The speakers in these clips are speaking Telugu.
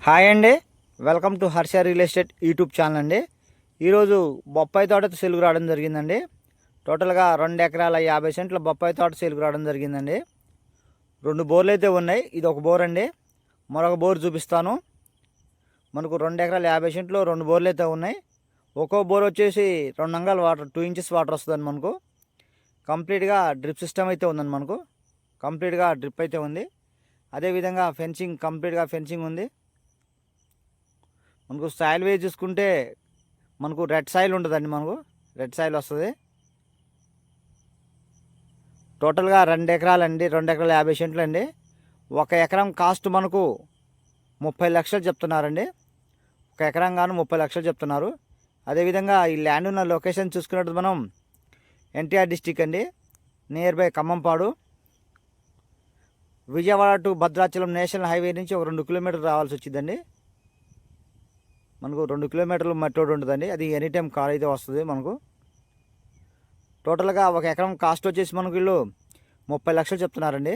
హాయ్ అండి, welcome to Harsha real estate YouTube channel అండి. ఈరోజు బొప్పాయి తోట సేల్కు రావడం జరిగిందండి. టోటల్గా 2 ఎకరాల 50 సెంట్ల బొప్పాయి తోట సేల్కు రావడం జరిగిందండి. 2 బోర్లు అయితే ఉన్నాయి. ఇది ఒక బోర్ అండి, మరొక బోర్ చూపిస్తాను. మనకు 2 ఎకరాల 50 సెంట్లో 2 బోర్లు అయితే ఉన్నాయి. ఒక్కో బోర్ వచ్చేసి 2 అంగాల వాటర్ 2 ఇంచెస్ వాటర్ వస్తుందండి. మనకు కంప్లీట్గా డ్రిప్ సిస్టమ్ అయితే ఉందండి. మనకు కంప్లీట్గా డ్రిప్ అయితే ఉంది. అదేవిధంగా ఫెన్సింగ్ కంప్లీట్గా ఫెన్సింగ్ ఉంది. మనకు సాయిల్ వేజ్ చూసుకుంటే మనకు రెడ్ సాయిల్ ఉంటుందండి. మనకు రెడ్ సాయిల్ వస్తుంది. టోటల్గా 2 ఎకరాలండి, 2 ఎకరాల 50 సెంట్లు అండి. 1 ఎకరం కాస్ట్ మనకు 30 లక్షలు చెప్తున్నారండి. 1 ఎకరం గాను 30 లక్షలు చెప్తున్నారు. అదేవిధంగా ఈ ల్యాండ్ ఉన్న లొకేషన్ చూసుకున్నట్టు మనం ఎన్టీఆర్ డిస్టిక్ అండి, near by Khammampadu. Vijayawada to Bhadrachalam national highway నుంచి ఒక 2 కిలోమీటర్లు రావాల్సి వచ్చిందండి. మనకు 2 కిలోమీటర్లు మట్టి రోడ్ ఉంటుందండి. అది ఎనీ టైం కార్ అయితే వస్తుంది. మనకు టోటల్గా 1 ఎకరం కాస్ట్ వచ్చేసి మనకు వీళ్ళు 30 లక్షలు చెప్తున్నారండి.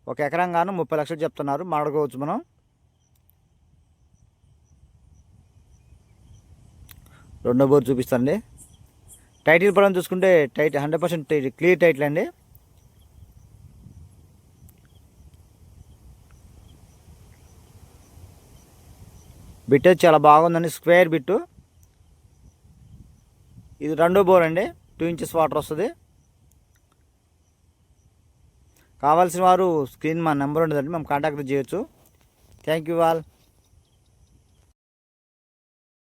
1 ఎకరం గాను 30 లక్షలు చెప్తున్నారు. మాట్లాడుకోవచ్చు మనం. రెండో బోర్ చూపిస్తానండి. టైటిల్ పరం చూసుకుంటే 100% క్లియర్ టైటిల్ అండి. బిట్ చాలా బాగుందండి, స్క్వేర్ బిట్టు. ఇది రెండో బోర్ అండి, 2 ఇంచెస్ వాటర్ వస్తుంది. కావాల్సిన వారు స్క్రీన్ మా నెంబర్ ఉంటుందండి, మేము కాంటాక్ట్ చేయొచ్చు. Thank you all.